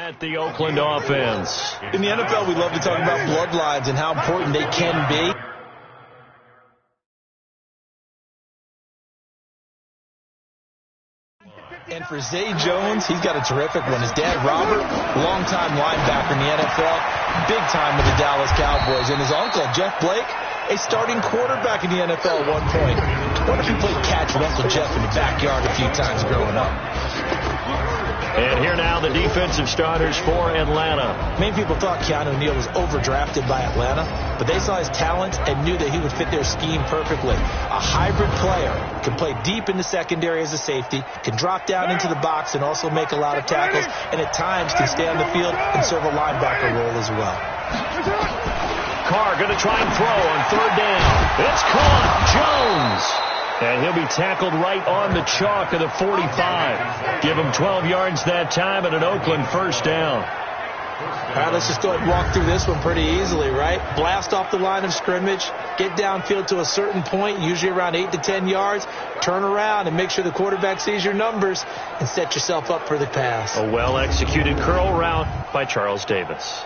at the Oakland offense. In the NFL, we love to talk about bloodlines and how important they can be. And for Zay Jones, he's got a terrific one. His dad, Robert, longtime linebacker in the NFL, big time with the Dallas Cowboys. And his uncle, Jeff Blake, a starting quarterback in the NFL at one point. I wonder if he played catch with Uncle Jeff in the backyard a few times growing up. And here now the defensive starters for Atlanta. Many people thought Keanu Neal was overdrafted by Atlanta, but they saw his talent and knew that he would fit their scheme perfectly. A hybrid player, can play deep in the secondary as a safety, can drop down into the box and also make a lot of tackles, and at times can stay on the field and serve a linebacker role as well. Carr going to try and throw on third down. It's caught. Jones. And he'll be tackled right on the chalk of the 45. Give him 12 yards that time and an Oakland first down. All right, let's just go ahead and walk through this one pretty easily, right? Blast off the line of scrimmage, get downfield to a certain point, usually around 8 to 10 yards, turn around and make sure the quarterback sees your numbers and set yourself up for the pass. A well-executed curl route by Charles Davis.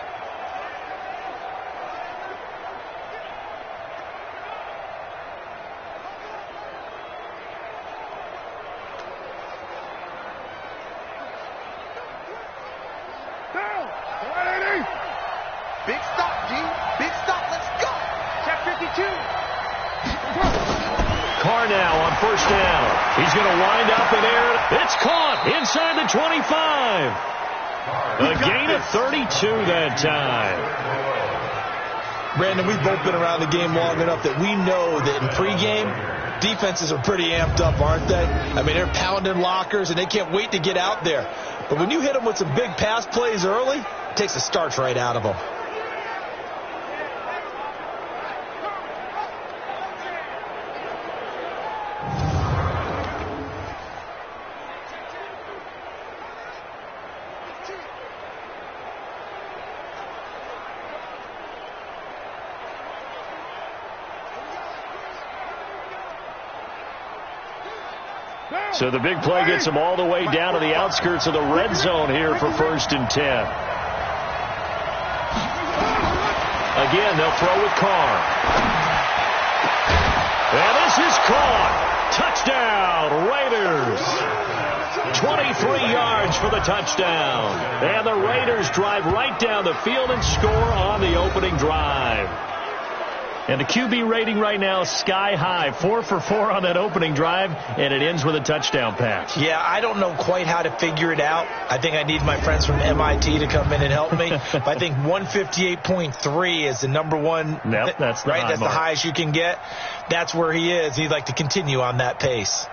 Big stop, G. Big stop. Let's go. Check 52. Carr now on first down. He's going to wind up in air. It's caught inside the 25. A gain of 32 that time. Brandon, we've both been around the game long enough that we know that in pregame, defenses are pretty amped up, aren't they? I mean, they're pounding lockers, and they can't wait to get out there. But when you hit them with some big pass plays early, it takes the starch right out of them. So the big play gets them all the way down to the outskirts of the red zone here for 1st and 10. Again, they'll throw with Carr. And this is caught. Touchdown, Raiders. 23 yards for the touchdown. And the Raiders drive right down the field and score on the opening drive. And the QB rating right now is sky high. 4 for 4 on that opening drive, and it ends with a touchdown pass. Yeah, I don't know quite how to figure it out. I think I need my friends from MIT to come in and help me. But I think 158.3 is the number one. Yep, that's the right. That's mark. the highest you can get. That's where he is. He'd like to continue on that pace.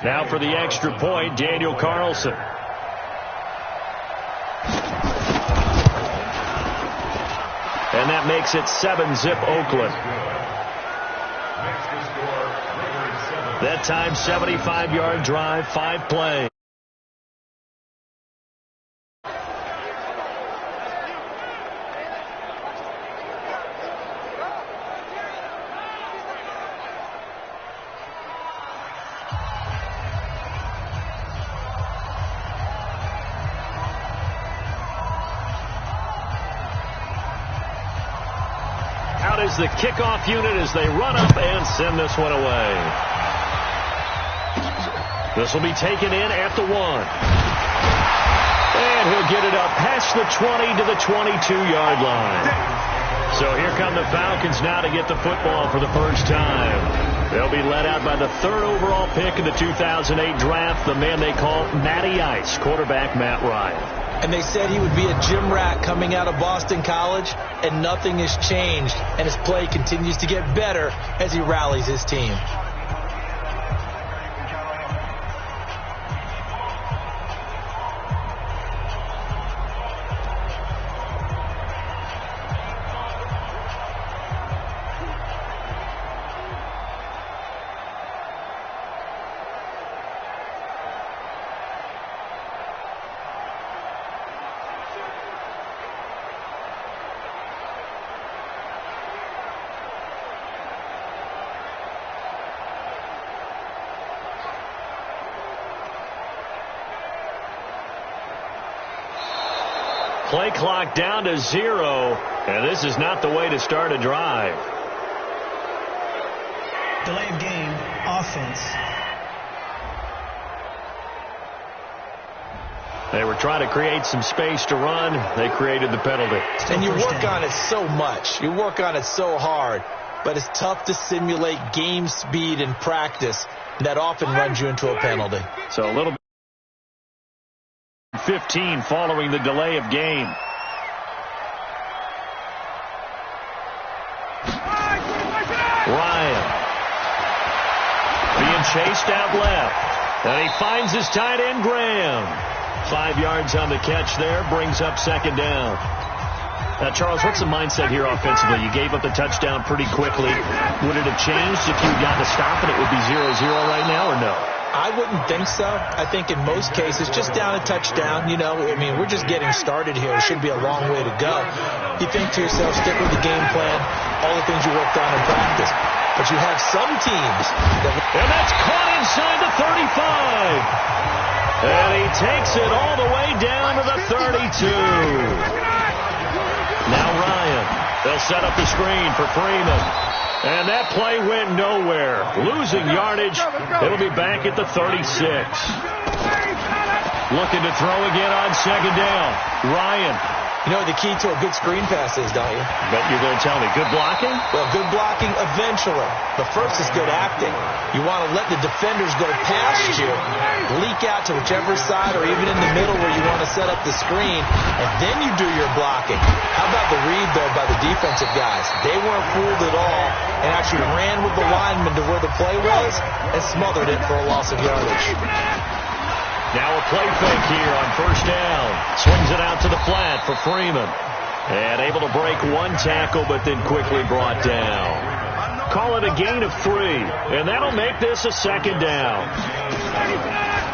Now for the extra point, Daniel Carlson. And that makes it 7-zip Oakland. That time, 75-yard drive, 5 plays. Is the kickoff unit as they run up and send this one away. This will be taken in at the 1. And he'll get it up past the 20 to the 22-yard line. So here come the Falcons now to get the football for the first time. They'll be led out by the 3rd overall pick in the 2008 draft, the man they call Matty Ice, quarterback Matt Ryan. And they said he would be a gym rat coming out of Boston College, and nothing has changed. And his play continues to get better as he rallies his team. Play clock down to 0, and this is not the way to start a drive. Delay of game, offense. They were trying to create some space to run. They created the penalty. And you work on it so much. You work on it so hard. But it's tough to simulate game speed in practice. That often runs you into a penalty. So a little bit. 15 following the delay of game. Ryan being chased out left. And he finds his tight end, Graham. 5 yards on the catch there, brings up second down. Now, Charles, what's the mindset here offensively? You gave up the touchdown pretty quickly. Would it have changed if you'd gotten a stop and it would be 0-0 right now, or no? I wouldn't think so. I think in most cases, just down a touchdown, we're just getting started here. It should be a long way to go. You think to yourself, stick with the game plan, all the things you worked on in practice. But you have some teams that... And that's caught inside the 35. And he takes it all the way down to the 32. Now Ryan. They'll set up the screen for Freeman. And that play went nowhere. Losing yardage. It'll be back at the 36. Looking to throw again on second down. Ryan. You know what the key to a good screen pass is, don't you? Bet you're going to tell me. Good blocking? Well, good blocking eventually. But first is good acting. You want to let the defenders go past you, leak out to whichever side or even in the middle where you want to set up the screen, and then you do your blocking. How about the read, though, by the defensive guys? They weren't fooled at all and actually ran with the lineman to where the play was and smothered it for a loss of yardage. Now a play fake here on first down. Swings it out to the flat for Freeman. And able to break one tackle, but then quickly brought down. Call it a gain of 3. And that'll make this a second down.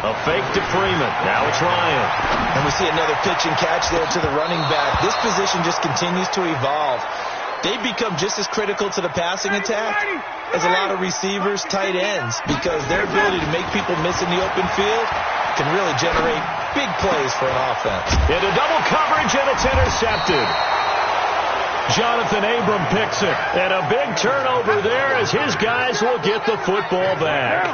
A fake to Freeman. Now it's Ryan. And we see another pitch and catch there to the running back. This position just continues to evolve. They become just as critical to the passing attack as a lot of receivers, tight ends, because their ability to make people miss in the open field can really generate big plays for an offense. Into double coverage, and it's intercepted. Jonathan Abram picks it. And a big turnover there as his guys will get the football back.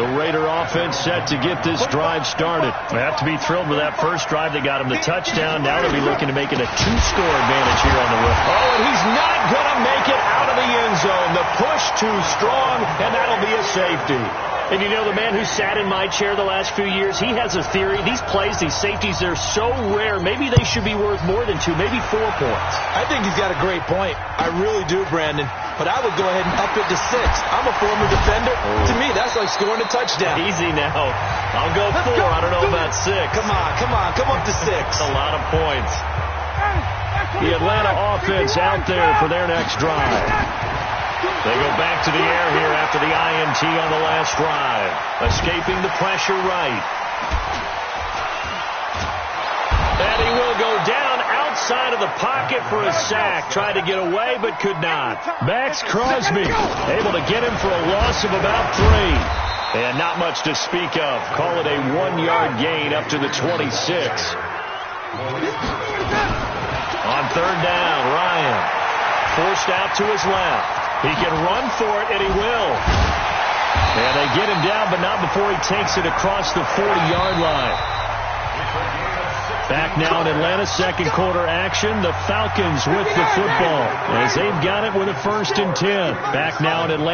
The Raider offense set to get this drive started. They have to be thrilled with that first drive. They got him the touchdown. Now they'll be looking to make it a 2-score advantage here on the road. Oh, and he's not going to make it out of the end zone. The push too strong, and that'll be a safety. And you know, the man who sat in my chair the last few years, he has a theory. These plays, these safeties, they're so rare. Maybe they should be worth more than 2, maybe 4 points. I think he's got a great point. I really do, Brandon. But I would go ahead and up it to 6. I'm a former defender. To me, that's like scoring a touchdown. Easy now. I'll go 4. I don't know about 6. Come up to 6. That's a lot of points. The Atlanta offense out there for their next drive. They go back to the air here after the INT on the last drive. Escaping the pressure right. And he will go down outside of the pocket for a sack. Tried to get away, but could not. Max Crosby able to get him for a loss of about 3. And not much to speak of. Call it a 1-yard gain up to the 26. On third down, Ryan forced out to his left. He can run for it, and he will. And they get him down, but not before he takes it across the 40-yard line. Back now in Atlanta, second quarter action. The Falcons with the football as they've got it with a 1st and 10. Back now in Atlanta.